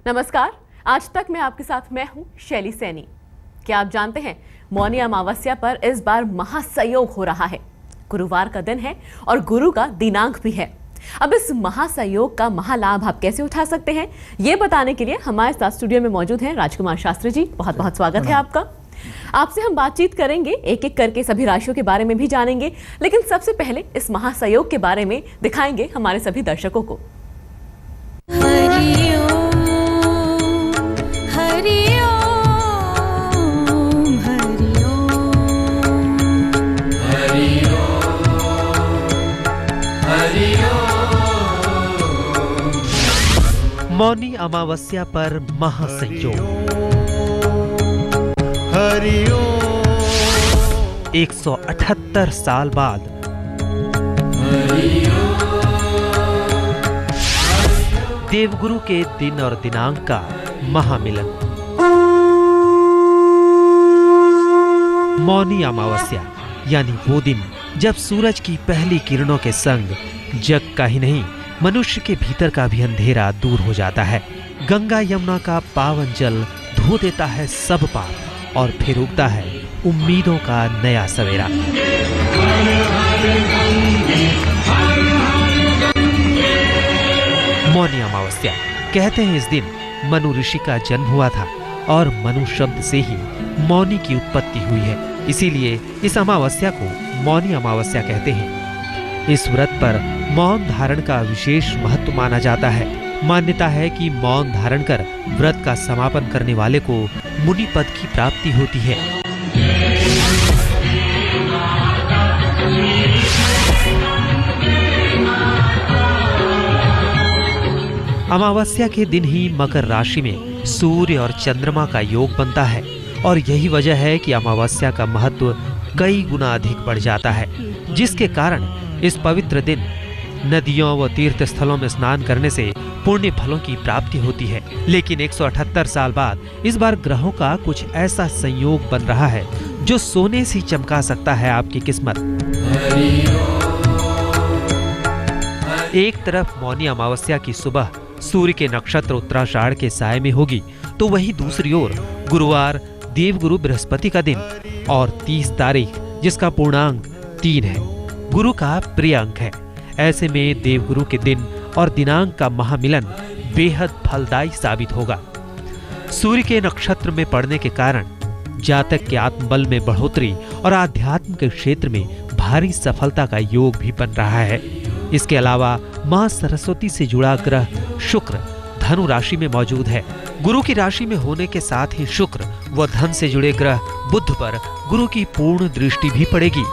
नमस्कार। आज तक मैं आपके साथ मैं हूं शैली सैनी। क्या आप जानते हैं मौनी अमावस्या पर इस बार महासंयोग हो रहा है। गुरुवार का दिन है और गुरु का दिनांक भी है। अब इस महासंयोग का महालाभ आप कैसे उठा सकते हैं, ये बताने के लिए हमारे साथ स्टूडियो में मौजूद हैं राजकुमार शास्त्री जी। बहुत बहुत स्वागत है आपका। आपसे हम बातचीत करेंगे, एक एक करके सभी राशियों के बारे में भी जानेंगे, लेकिन सबसे पहले इस महासंयोग के बारे में दिखाएंगे हमारे सभी दर्शकों को। मौनी अमावस्या पर महासंयोग। 178 साल बाद देवगुरु के दिन और दिनांक का महामिलन। मौनी अमावस्या यानी वो दिन जब सूरज की पहली किरणों के संग जग का ही नहीं, मनुष्य के भीतर का भी अंधेरा दूर हो जाता है। गंगा यमुना का पावन जल धो देता है सब पाप और फिर उगता है उम्मीदों का नया सवेरा। मौनी अमावस्या कहते हैं इस दिन मनु ऋषि का जन्म हुआ था और मनु शब्द से ही मौनी की उत्पत्ति हुई है। इसीलिए इस अमावस्या को मौनी अमावस्या कहते हैं। इस व्रत पर मौन धारण का विशेष महत्व माना जाता है। मान्यता है कि मौन धारण कर व्रत का समापन करने वाले को मुनि पद की प्राप्ति होती है। अमावस्या के दिन ही मकर राशि में सूर्य और चंद्रमा का योग बनता है और यही वजह है कि अमावस्या का महत्व कई गुना अधिक बढ़ जाता है, जिसके कारण इस पवित्र दिन नदियों व तीर्थ स्थलों में स्नान करने से पुण्य फलों की प्राप्ति होती है। लेकिन 178 साल बाद इस बार ग्रहों का कुछ ऐसा संयोग बन रहा है जो सोने से चमका सकता है आपकी किस्मत। एक तरफ मौनी अमावस्या की सुबह सूर्य के नक्षत्र उत्तराषाढ़ के साये में होगी, तो वही दूसरी ओर गुरुवार देवगुरु बृहस्पति का दिन और 30 तारीख जिसका पूर्णांक 3 है, गुरु का प्रिय अंक है। ऐसे में देवगुरु के दिन और दिनांक का महामिलन बेहद फलदायी साबित होगा। सूर्य के नक्षत्र में पड़ने के कारण जातक के आत्मबल में बढ़ोतरी और आध्यात्म के क्षेत्र में भारी सफलता का योग भी बन रहा है। इसके अलावा मां सरस्वती से जुड़ा ग्रह शुक्र धनु राशि में मौजूद है। गुरु की राशि में होने के साथ ही शुक्र व धन से जुड़े ग्रह बुध पर गुरु की पूर्ण दृष्टि भी पड़ेगी।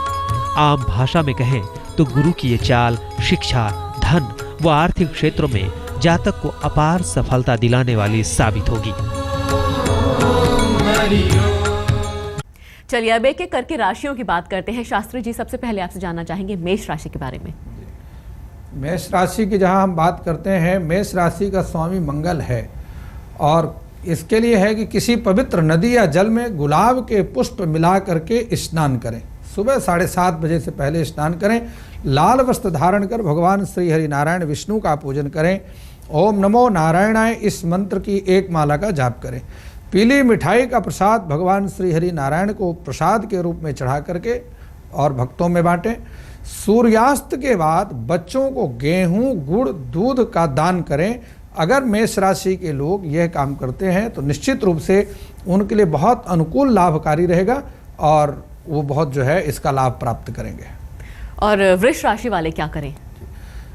आम भाषा में कहें तो गुरु की ये चाल शिक्षा, धन व आर्थिक क्षेत्रों में जातक को अपार सफलता दिलाने वाली साबित होगी। चलिए अब एक एक करके राशियों की बात करते हैं। शास्त्री जी, सबसे पहले आपसे जानना चाहेंगे मेष राशि के बारे में। मेष राशि की जहां हम बात करते हैं, मेष राशि का स्वामी मंगल है और इसके लिए है कि किसी पवित्र नदी या जल में गुलाब के पुष्प मिला करके स्नान करें। सुबह 7:30 बजे से पहले स्नान करें। लाल वस्त्र धारण कर भगवान श्री हरि नारायण विष्णु का पूजन करें। ओम नमो नारायणाय इस मंत्र की एक माला का जाप करें। पीली मिठाई का प्रसाद भगवान श्री हरि नारायण को प्रसाद के रूप में चढ़ा करके और भक्तों में बांटें। सूर्यास्त के बाद बच्चों को गेहूं, गुड़, दूध का दान करें। अगर मेष राशि के लोग यह काम करते हैं तो निश्चित रूप से उनके लिए बहुत अनुकूल लाभकारी रहेगा और वो बहुत जो है इसका लाभ प्राप्त करेंगे। और वृष राशि वाले क्या करें?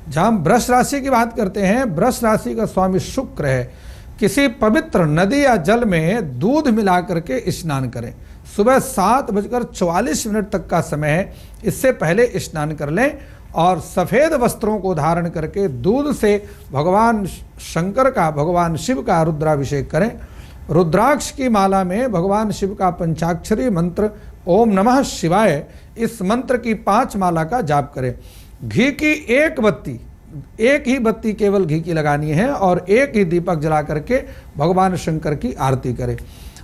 जहाँ हम वृष राशि की बात करते हैं, वृष राशि का स्वामी शुक्र है। किसी पवित्र नदी या जल में दूध मिला करके स्नान करें। सुबह 7:44 तक का समय है, इससे पहले स्नान कर लें और सफ़ेद वस्त्रों को धारण करके दूध से भगवान शंकर का, भगवान शिव का रुद्राभिषेक करें। रुद्राक्ष की माला में भगवान शिव का पंचाक्षरी मंत्र ओम नमः शिवाय, इस मंत्र की 5 माला का जाप करें। घी की एक बत्ती, एक ही बत्ती केवल घी की लगानी है और एक ही दीपक जला करके भगवान शंकर की आरती करें।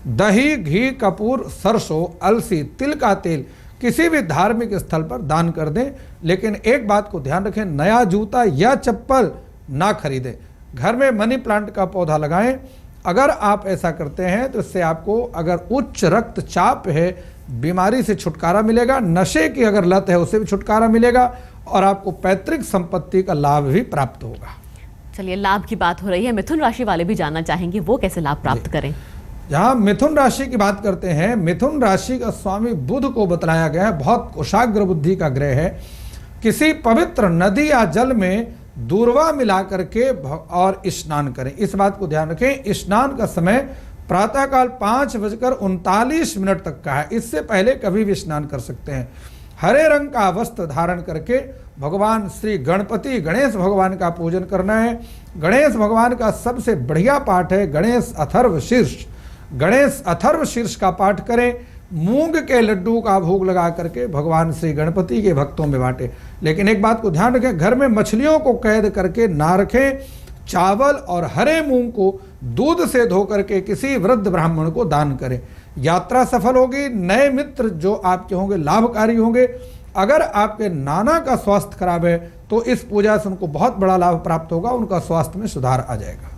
दही, घी, कपूर, सरसों, अलसी, तिल का तेल किसी भी धार्मिक स्थल पर दान कर दें। लेकिन एक बात को ध्यान रखें, नया जूता या चप्पल ना खरीदें। घर में मनी प्लांट का पौधा लगाएं अगर आप ऐसा करते हैं तो इससे आपको अगर उच्च रक्तचाप है, बीमारी से छुटकारा मिलेगा, नशे की अगर लत है उससे भी छुटकारा मिलेगा और आपको पैतृक संपत्ति का लाभ भी प्राप्त होगा। चलिए, लाभ की बात हो रही है, मिथुन राशि वाले भी जानना चाहेंगे वो कैसे लाभ प्राप्त करें। जहां मिथुन राशि की बात करते हैं, मिथुन राशि का स्वामी बुध को बतलाया गया है, बहुत कुशाग्र बुद्धि का ग्रह है। किसी पवित्र नदी या जल में दूर्वा मिला करके और स्नान करें। इस बात को ध्यान रखें, स्नान का समय प्रातःकाल 5:39 तक का है, इससे पहले कभी भी स्नान कर सकते हैं। हरे रंग का वस्त्र धारण करके भगवान श्री गणपति गणेश भगवान का पूजन करना है। गणेश भगवान का सबसे बढ़िया पाठ है गणेश अथर्व शीर्ष। गणेश अथर्व शीर्ष का पाठ करें। मूंग के लड्डू का भोग लगा करके भगवान श्री गणपति के भक्तों में बांटे। लेकिन एक बात को ध्यान रखें, घर में मछलियों को कैद करके ना रखें। चावल और हरे मूंग को दूध से धो करके किसी वृद्ध ब्राह्मण को दान करें। यात्रा सफल होगी, नए मित्र जो आपके होंगे लाभकारी होंगे। अगर आपके नाना का स्वास्थ्य खराब है तो इस पूजा से उनको बहुत बड़ा लाभ प्राप्त होगा, उनका स्वास्थ्य में सुधार आ जाएगा।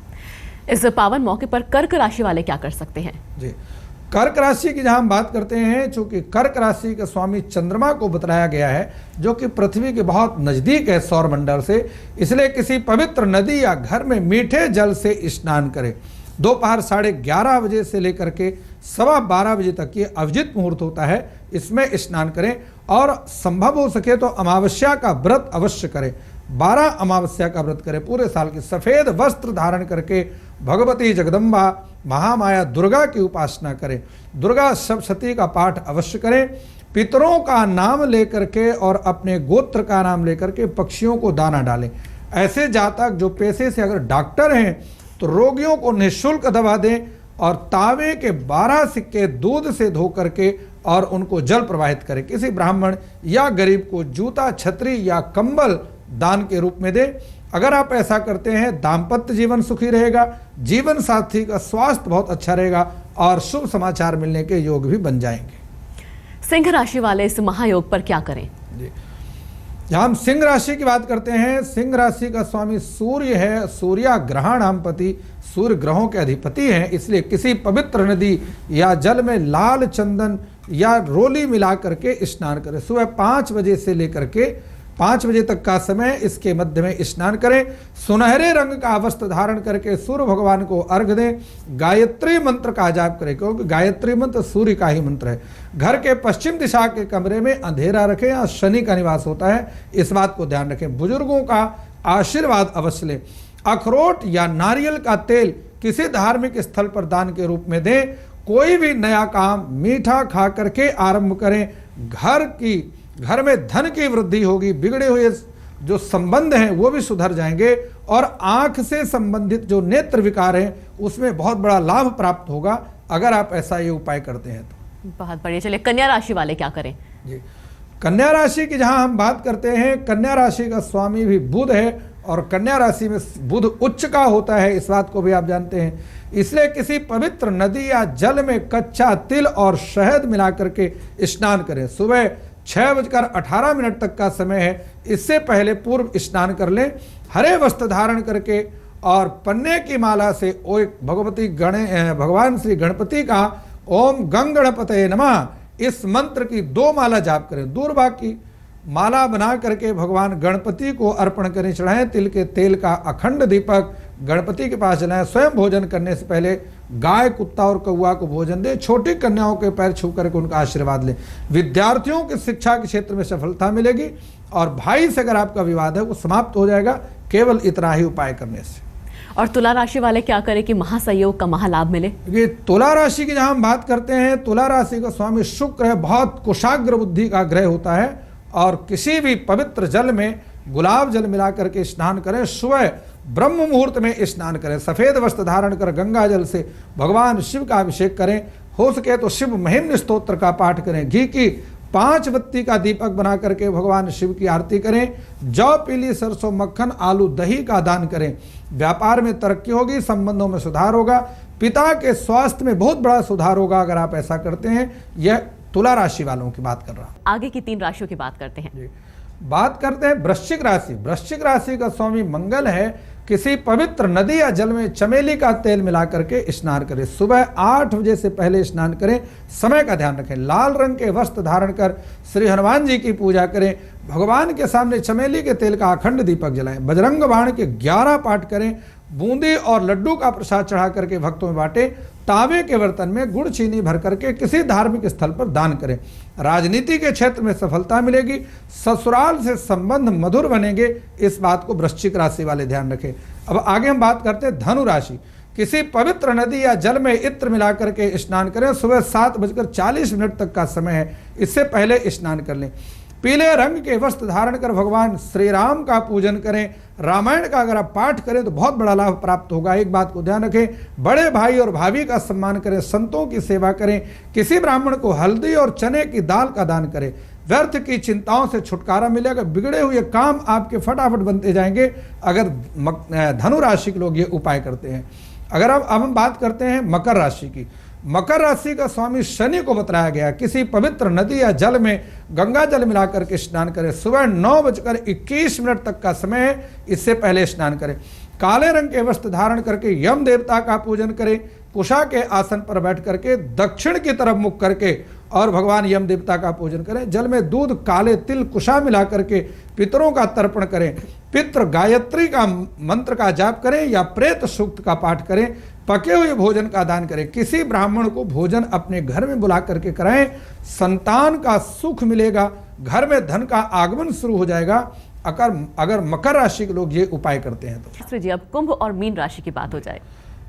इस पावन मौके पर कर्क राशि वाले क्या कर सकते हैं? जी, कर्क राशि की जहां हम बात करते हैं, चूंकि कर्क राशि के स्वामी चंद्रमा को बतलाया गया है जो कि पृथ्वी के बहुत नजदीक है सौर मंडल से, इसलिए किसी पवित्र नदी या घर में मीठे जल से स्नान करें। दोपहर 11:30 बजे से लेकर के 12:15 बजे तक ये अभिजित मुहूर्त होता है, इसमें स्नान करें और संभव हो सके तो अमावस्या का व्रत अवश्य करें। 12 अमावस्या का व्रत करें। पूरे साल की सफेद वस्त्र धारण करके भगवती जगदम्बा महामाया दुर्गा की उपासना करें। दुर्गा सप्तशती का पाठ अवश्य करें। पितरों का नाम लेकर के और अपने गोत्र का नाम लेकर के पक्षियों को दाना डालें। ऐसे जातक जो पेशे से अगर डॉक्टर हैं तो रोगियों को निःशुल्क दवा दें और तावे के 12 सिक्के दूध से धो करके और उनको जल प्रवाहित करें। किसी ब्राह्मण या गरीब को जूता, छतरी या कंबल दान के रूप में दें। अगर आप ऐसा करते हैं, दाम्पत्य जीवन सुखी रहेगा, जीवन साथी का स्वास्थ्य बहुत अच्छा रहेगा और शुभ समाचार मिलने के योग भी बन जाएंगे। सिंह राशि वाले इस महायोग पर क्या करें? जी, जहाँ हम सिंह राशि की बात करते हैं, सिंह राशि का स्वामी सूर्य है। सूर्य ग्रहणाधिपति, सूर्य ग्रहों के अधिपति हैं, इसलिए किसी पवित्र नदी या जल में लाल चंदन या रोली मिला करके स्नान करें। सुबह 5 बजे से लेकर के 5 बजे तक का समय, इसके मध्य में स्नान करें। सुनहरे रंग का वस्त्र धारण करके सूर्य भगवान को अर्घ दें। गायत्री मंत्र का जाप करें, क्योंकि गायत्री मंत्र सूर्य का ही मंत्र है। घर के पश्चिम दिशा के कमरे में अंधेरा रखें, यहाँ शनि का निवास होता है, इस बात को ध्यान रखें। बुजुर्गों का आशीर्वाद अवश्य लें। अखरोट या नारियल का तेल किसी धार्मिक स्थल पर दान के रूप में दें। कोई भी नया काम मीठा खा करके आरंभ करें। घर में धन की वृद्धि होगी, बिगड़े हुए जो संबंध हैं वो भी सुधर जाएंगे और आंख से संबंधित जो नेत्र विकार हैं उसमें बहुत बड़ा लाभ प्राप्त होगा अगर आप ऐसा ये उपाय करते हैं तो। बहुत बढ़िया। चलिए, कन्या राशि वाले क्या करें? जी, कन्या राशि की जहां हम बात करते हैं, कन्या राशि का स्वामी भी बुध है और कन्या राशि में बुध उच्च का होता है, इस बात को भी आप जानते हैं। इसलिए किसी पवित्र नदी या जल में कच्चा तिल और शहद मिला करके स्नान करें। सुबह 6:18 तक का समय है, इससे पहले पूर्व स्नान कर लें। हरे वस्त्र धारण करके और पन्ने की माला से भगवान श्री गणपति का ओम गंगणपतये नमः इस मंत्र की 2 माला जाप करें। दूर्वा की माला बना करके भगवान गणपति को अर्पण करें, चढ़ाएं। तिल के तेल का अखंड दीपक गणपति के पास जलाएं। स्वयं भोजन करने से पहले गाय, कुत्ता और कौवा को भोजन दें। छोटी कन्याओं के पैर छू करके उनका आशीर्वाद लें। विद्यार्थियों की शिक्षा के क्षेत्र में सफलता मिलेगी और भाई से अगर आपका विवाद है वो समाप्त हो जाएगा केवल इतना ही उपाय करने से। और तुला राशि वाले क्या करें कि महासंयोग का महालाभ मिले? ये तुला राशि की जहां हम बात करते हैं, तुला राशि का स्वामी शुक्र है, बहुत कुशाग्र बुद्धि का ग्रह होता है और किसी भी पवित्र जल में गुलाब जल मिला करके स्नान करें। सुबह ब्रह्म मुहूर्त में स्नान करें। सफेद वस्त्र धारण कर गंगा जल से भगवान शिव का अभिषेक करें। हो सके तो शिव महिम्न स्तोत्र का पाठ करें। घी की 5 बत्ती का दीपक बना करके भगवान शिव की आरती करें। जौ, पीली सरसों, मक्खन, आलू, दही का दान करें। व्यापार में तरक्की होगी, संबंधों में सुधार होगा, पिता के स्वास्थ्य में बहुत बड़ा सुधार होगा अगर आप ऐसा करते हैं। यह तुला राशि वालों की बात कर रहा हूं। आगे की 3 राशियों की बात करते हैं। बात करते हैं वृश्चिक राशि। वृश्चिक राशि का स्वामी मंगल है। किसी पवित्र नदी या जल में चमेली का तेल मिला करके स्नान करें। सुबह 8 बजे से पहले स्नान करें। समय का ध्यान रखें। लाल रंग के वस्त्र धारण कर श्री हनुमान जी की पूजा करें। भगवान के सामने चमेली के तेल का अखंड दीपक जलाएं। बजरंग बाण के 11 पाठ करें। बूंदी और लड्डू का प्रसाद चढ़ा करके भक्तों में बांटें। तांबे के बर्तन में गुड़ चीनी भर करके किसी धार्मिक स्थल पर दान करें। राजनीति के क्षेत्र में सफलता मिलेगी। ससुराल से संबंध मधुर बनेंगे। इस बात को वृश्चिक राशि वाले ध्यान रखें। अब आगे हम बात करते हैं धनु राशि। किसी पवित्र नदी या जल में इत्र मिला करके स्नान करें। सुबह 7:40 तक का समय है, इससे पहले स्नान कर लें। पीले रंग के वस्त्र धारण कर भगवान श्री राम का पूजन करें। रामायण का अगर आप पाठ करें तो बहुत बड़ा लाभ प्राप्त होगा। एक बात को ध्यान रखें, बड़े भाई और भाभी का सम्मान करें। संतों की सेवा करें। किसी ब्राह्मण को हल्दी और चने की दाल का दान करें। व्यर्थ की चिंताओं से छुटकारा मिलेगा। बिगड़े हुए काम आपके फटाफट बनते जाएंगे अगर धनु राशि के लोग ये उपाय करते हैं। अगर अब हम बात करते हैं मकर राशि की। मकर राशि का स्वामी शनि को बताया गया किसी पवित्र नदी या जल में गंगा जल मिलाकर के स्नान करें। सुबह 9:21 तक का समय है, इससे पहले स्नान करें। काले रंग के वस्त्र धारण करके यम देवता का पूजन करें। कुशा के आसन पर बैठ करके दक्षिण की तरफ मुख करके और भगवान यम देवता का पूजन करें। जल में दूध, काले तिल, कुशा मिला करके पितरों का तर्पण करें। पितृ गायत्री का मंत्र का जाप करें या प्रेत सूक्त का पाठ करें। पके हुए भोजन का दान करें। किसी ब्राह्मण को भोजन अपने घर में बुला करके कराएं। संतान का सुख मिलेगा। घर में धन का आगमन शुरू हो जाएगा अगर मकर राशि के लोग ये उपाय करते हैं तो। शास्त्री जी, अब कुंभ और मीन राशि की बात हो जाए।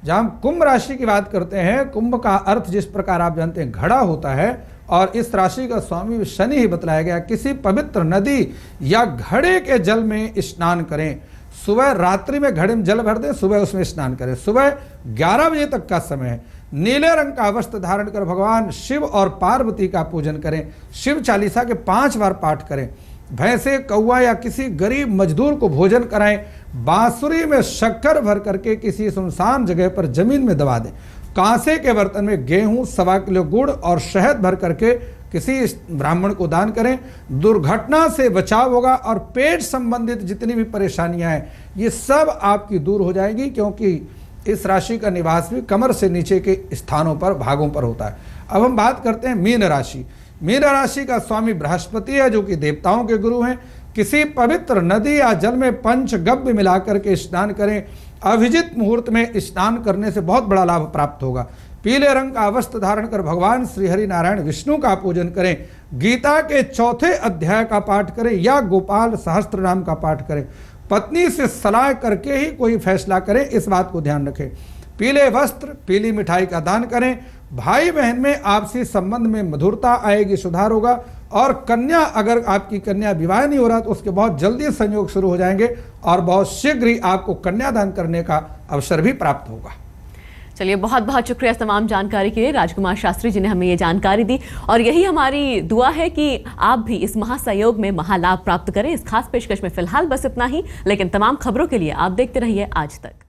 जब हम कुंभ राशि की बात करते हैं, कुंभ का अर्थ जिस प्रकार आप जानते हैं घड़ा होता है और इस राशि का स्वामी शनि ही बतलाया गया। किसी पवित्र नदी या घड़े के जल में स्नान करें। सुबह रात्रि में घड़े में जल भर दें, सुबह उसमें स्नान करें। सुबह 11 बजे तक का समय है। नीले रंग का वस्त्र धारण कर भगवान शिव और पार्वती का पूजन करें। शिव चालीसा के 5 बार पाठ करें। भैंसे, कौवा या किसी गरीब मजदूर को भोजन कराएं। बांसुरी में शक्कर भर करके किसी सुनसान जगह पर जमीन में दबा दें। कांसे के बर्तन में गेहूं, 1.25 किलो गुड़ और शहद भर करके किसी ब्राह्मण को दान करें। दुर्घटना से बचाव होगा और पेट संबंधित जितनी भी परेशानियां हैं ये सब आपकी दूर हो जाएगी, क्योंकि इस राशि का निवास भी कमर से नीचे के स्थानों पर, भागों पर होता है। अब हम बात करते हैं मीन राशि। मीन राशि का स्वामी बृहस्पति है, जो कि देवताओं के गुरु हैं। किसी पवित्र नदी या जल में पंचगव्य मिलाकर के स्नान करें। अभिजित मुहूर्त में स्नान करने से बहुत बड़ा लाभ प्राप्त होगा। पीले रंग का वस्त्र धारण कर भगवान श्री हरि नारायण विष्णु का पूजन करें। गीता के 4थे अध्याय का पाठ करें या गोपाल सहस्त्र नाम का पाठ करें। पत्नी से सलाह करके ही कोई फैसला करें, इस बात को ध्यान रखें। पीले वस्त्र, पीली मिठाई का दान करें। भाई बहन में आपसी संबंध में मधुरता आएगी, सुधार होगा। और कन्या, अगर आपकी कन्या विवाह नहीं हो रहा तो उसके बहुत जल्दी संयोग शुरू हो जाएंगे और बहुत शीघ्र ही आपको कन्यादान करने का अवसर भी प्राप्त होगा। चलिए, बहुत बहुत शुक्रिया तमाम जानकारी के लिए। राजकुमार शास्त्री जी ने हमें ये जानकारी दी और यही हमारी दुआ है कि आप भी इस महासंयोग में महालाभ प्राप्त करें। इस खास पेशकश में फिलहाल बस इतना ही, लेकिन तमाम खबरों के लिए आप देखते रहिए आज तक।